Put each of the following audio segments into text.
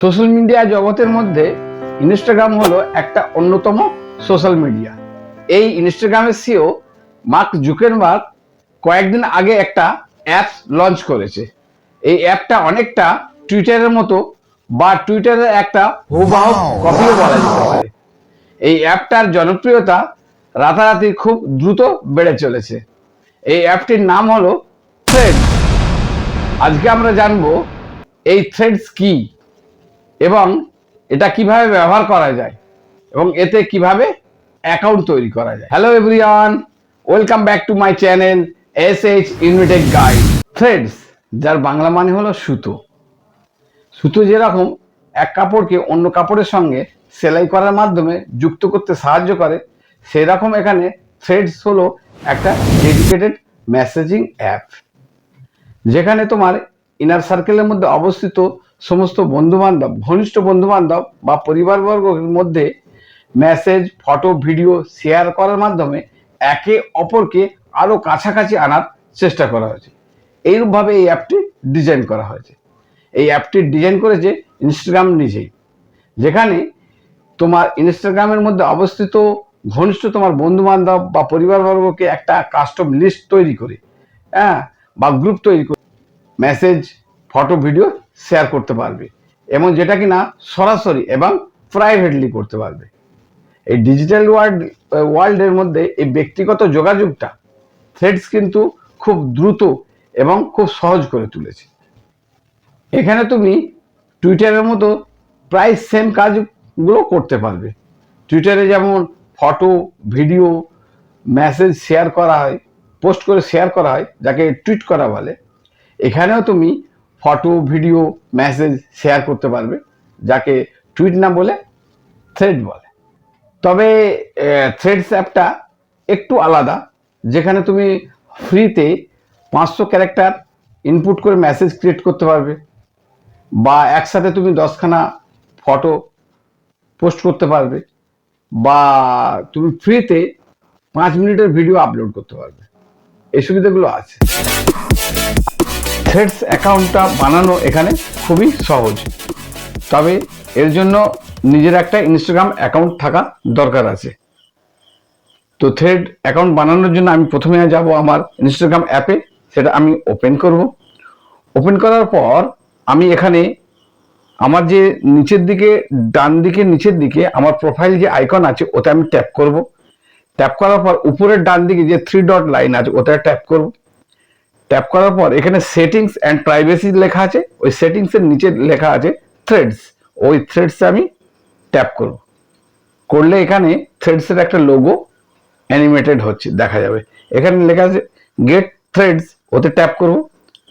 Social media জগতের মধ্যে Instagram হলো একটা অন্যতম সোশ্যাল মিডিয়া। এই ইনস্টাগ্রামের সিও মার্ক জুকারবার্গ কয়েকদিন আগে একটা অ্যাপস লঞ্চ করেছে। এই অ্যাপটা অনেকটা টুইটারের মতো বা টুইটারের একটা হুবহু কপিও বলা যেতে পারে। এই অ্যাপটার জনপ্রিয়তা রাতারাতি খুব দ্রুত বেড়ে চলেছে। এই অ্যাপটির নাম হলো থ্রেডস। আজকে আমরা জানবো এই থ্রেডস কি এবং এটা কিভাবে ব্যবহার করা যায় এবং এতে কিভাবে অ্যাকাউন্ট তৈরি করা যায়। Hello everyone, welcome back to my channel SH Unitech guide. Threads, যার বাংলা মানে হলো সুতো। সুতো যেরকম এক কাপড়কে অন্য কাপড়ের সঙ্গে সেলাই করার মাধ্যমে যুক্ত করতে সাহায্য করে, সেরকম এখানে থ্রেডস হলো একটা ডেডিকেটেড মেসেজিং অ্যাপ, যেখানে তোমার ইনার সার্কেলের মধ্যে অবস্থিত সমস্ত বন্ধুবান্ধব, ঘনিষ্ঠ বন্ধুবান্ধব বা পরিবারবর্গের মধ্যে মেসেজ, ফটো, ভিডিও শেয়ার করার মাধ্যমে একে অপরকে আরও কাছাকাছি আনার চেষ্টা করা হয়েছে। এইরূপভাবে এই অ্যাপটি ডিজাইন করা হয়েছে। এই অ্যাপটি ডিজাইন করেছে ইনস্টাগ্রাম নিজেই, যেখানে তোমার ইনস্টাগ্রামের মধ্যে অবস্থিত ঘনিষ্ঠ তোমার বন্ধুবান্ধব বা পরিবারবর্গকে একটা কাস্টম লিস্ট তৈরি করে বা গ্রুপ তৈরি করে মেসেজ, ফটো, ভিডিও শেয়ার করতে পারবে এবং যেটা কিনা সরাসরি এবং প্রাইভেটলি করতে পারবে। এই ডিজিটাল ওয়ার্ল্ডের মধ্যে এই ব্যক্তিগত যোগাযোগটা থ্রেডস কিন্তু খুব দ্রুত এবং খুব সহজ করে তুলেছে। এখানে তুমি টুইটারের মতো প্রায় সেম কাজগুলো করতে পারবে। টুইটারে যেমন ফটো, ভিডিও, মেসেজ শেয়ার করা হয়, পোস্ট করে শেয়ার করা হয়, যাকে টুইট করা বলে, এখানেও তুমি ফটো, ভিডিও, মেসেজ শেয়ার করতে পারবে, যাকে টুইট না বলে থ্রেড বলে। তবে থ্রেডস অ্যাপটা একটু আলাদা, যেখানে তুমি ফ্রিতে 500 ক্যারেক্টার ইনপুট করে মেসেজ ক্রিয়েট করতে পারবে, বা একসাথে তুমি 10খানা ফটো পোস্ট করতে পারবে, বা তুমি ফ্রিতে 5 মিনিটের ভিডিও আপলোড করতে পারবে। এই সুবিধাগুলো আছে। থ্রেডস অ্যাকাউন্টটা বানানো এখানে খুবই সহজ, তবে এর জন্য নিজের একটা ইনস্টাগ্রাম অ্যাকাউন্ট থাকা দরকার আছে। তো থ্রেড অ্যাকাউন্ট বানানোর জন্য আমি প্রথমে যাব আমার ইনস্টাগ্রাম অ্যাপে, সেটা আমি ওপেন করব। ওপেন করার পর আমি এখানে আমার যে নিচের দিকে, ডান দিকে নিচের দিকে আমার প্রোফাইল যে আইকন আছে ওতে আমি ট্যাপ করব। ট্যাপ করার পর উপরের ডান দিকে যে 3 ডট লাইন আছে ওতে ট্যাপ করব। ট্যাপ করার পর এখানে সেটিংস অ্যান্ড প্রাইভেসি লেখা আছে, ওই সেটিংসের নিচে লেখা আছে থ্রেডস, ওই থ্রেডসে আমি ট্যাপ করব। করলে এখানে থ্রেডসের একটা লোগো অ্যানিমেটেড হচ্ছে দেখা যাবে। এখানে লেখা আছে গেট থ্রেডস, ওতে ট্যাপ করব।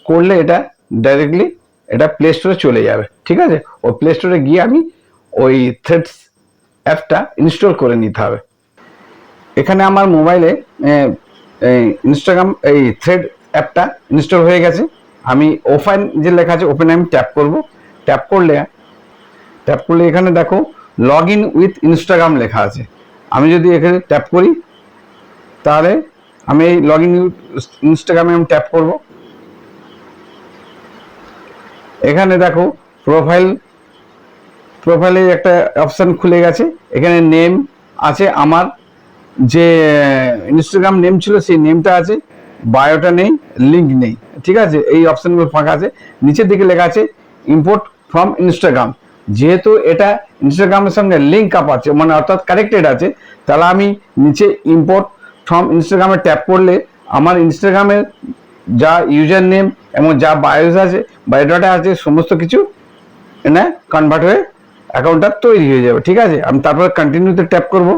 করলে এটা ডাইরেক্টলি এটা প্লে স্টোরে চলে যাবে। ঠিক আছে, ওই প্লে স্টোরে গিয়ে আমি ওই থ্রেডস অ্যাপটা ইনস্টল করে নিতে হবে। এখানে আমার মোবাইলে ইনস্টাগ্রাম এই থ্রেড অ্যাপটা ইনস্টল হয়ে গেছে। আমি ওপেন যে লেখা আছে ওপেনে আমি ট্যাপ করব। ট্যাপ করলে এখানে দেখো লগ ইন উইথ ইনস্টাগ্রাম লেখা আছে। আমি যদি এখানে ট্যাপ করি তাহলে আমি এই লগ ইন উইথ ইনস্টাগ্রামে আমি ট্যাপ করব। এখানে দেখো প্রোফাইলে একটা অপশান খুলে গেছে। এখানে নেম আছে, আমার যে ইনস্টাগ্রাম নেম ছিল সেই নেমটা আছে, বায়োটা নেই, লিঙ্ক নেই। ঠিক আছে, এই অপশানগুলো ফাঁকা আছে। নিচের দিকে লেখা আছে ইম্পোর্ট ফ্রম ইনস্টাগ্রাম। যেহেতু এটা ইনস্টাগ্রামের সঙ্গে লিঙ্ক আপ আছে, মানে অর্থাৎ কানেক্টেড আছে, তাহলে আমি নিচে ইম্পোর্ট ফ্রম ইনস্টাগ্রামে ট্যাপ করলে আমার ইনস্টাগ্রামের যা ইউজার নেম এবং যা বায়োস আছে, বায়োডাটা আছে, সমস্ত কিছু এনে কনভার্ট হয়ে অ্যাকাউন্টটা তৈরি হয়ে যাবে। ঠিক আছে, আমি তারপরে কন্টিনিউতে ট্যাপ করব।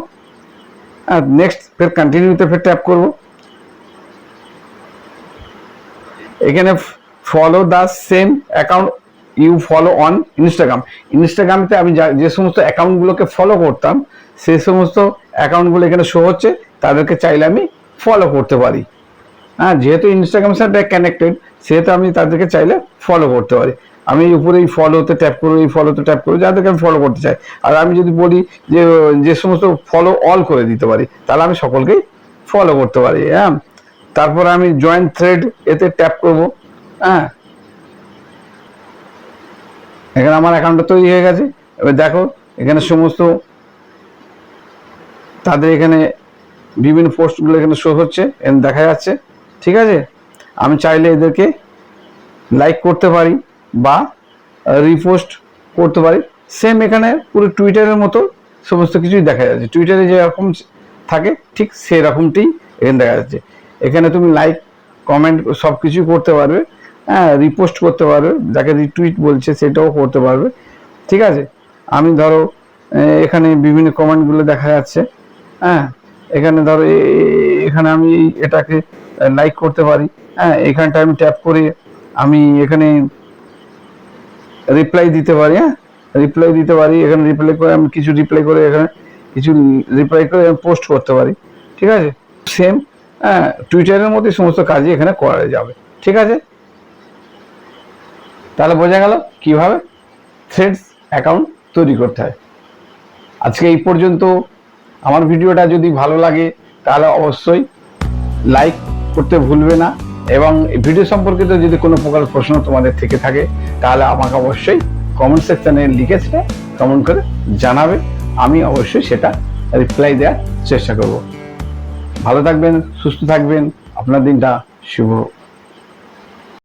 নেক্সট ফের কন্টিনিউতে ফের ট্যাপ করব। এখানে follow the same account you follow on ইনস্টাগ্রামতে আমি যে সমস্ত অ্যাকাউন্টগুলোকে ফলো করতাম সেই সমস্ত অ্যাকাউন্টগুলো এখানে শো হচ্ছে, তাদেরকে চাইলে আমি ফলো করতে পারি। যেহেতু ইনস্টাগ্রামের সাথে কানেক্টেড, সেহেতু আমি তাদেরকে চাইলে ফলো করতে পারি। আমি উপরে এই ফলোতে ট্যাপ করবো, এই ফলোতে ট্যাপ করবো, যাদেরকে আমি ফলো করতে চাই। আর আমি যদি বলি যে সমস্ত ফলো অল করে দিতে পারি, তাহলে আমি সকলকেই ফলো করতে পারি। তারপরে আমি জয়েন থ্রেড এতে ট্যাপ করব। এখানে আমার অ্যাকাউন্টটা তৈরি হয়ে গেছে। এবার দেখো এখানে সমস্ত তাদের এখানে বিভিন্ন পোস্টগুলো এখানে শো হচ্ছে, এখানে দেখা যাচ্ছে। ঠিক আছে, আমি চাইলে এদেরকে লাইক করতে পারি বা রিপোস্ট করতে পারি। সেম এখানে পুরো টুইটারের মতো সমস্ত কিছুই দেখা যাচ্ছে। টুইটারে যেরকম থাকে ঠিক সেরকমটি এখানে দেখা যাচ্ছে। এখানে তুমি লাইক কমেন্ট সব কিছুই করতে পারবে, হ্যাঁ, রিপোস্ট করতে পারবে, যাকে রিটুইট বলছে সেটাও করতে পারবে। ঠিক আছে, আমি ধরো এখানে বিভিন্ন কমেন্টগুলো দেখা যাচ্ছে। হ্যাঁ, এখানে ধরো এখানে আমি এটাকে লাইক করতে পারি। হ্যাঁ, এখানটা আমি ট্যাপ করে আমি এখানে রিপ্লাই দিতে পারি। হ্যাঁ, রিপ্লাই দিতে পারি। এখানে রিপ্লাই করে আমি কিছু রিপ্লাই করে এখানে কিছু রিপ্লাই করে আমি পোস্ট করতে পারি। ঠিক আছে, সেম হ্যাঁ টুইটারের মধ্যে সমস্ত কাজই এখানে করা যাবে। ঠিক আছে, তাহলে বোঝা গেল কিভাবে থ্রেডস অ্যাকাউন্ট তৈরি করতে হয়। আজকে এই পর্যন্ত। আমার ভিডিওটা যদি ভালো লাগে তাহলে অবশ্যই লাইক করতে ভুলবে না, এবং ভিডিও সম্পর্কিত যদি কোনো প্রকার প্রশ্ন তোমাদের থেকে থাকে তাহলে আমাকে অবশ্যই কমেন্ট সেকশনে লিখে সেটা কমেন্ট করে জানাবে। আমি অবশ্যই সেটা রিপ্লাই দেওয়ার চেষ্টা করব। ভালো থাকবেন, সুস্থ থাকবেন, আপনার দিনটা শুভ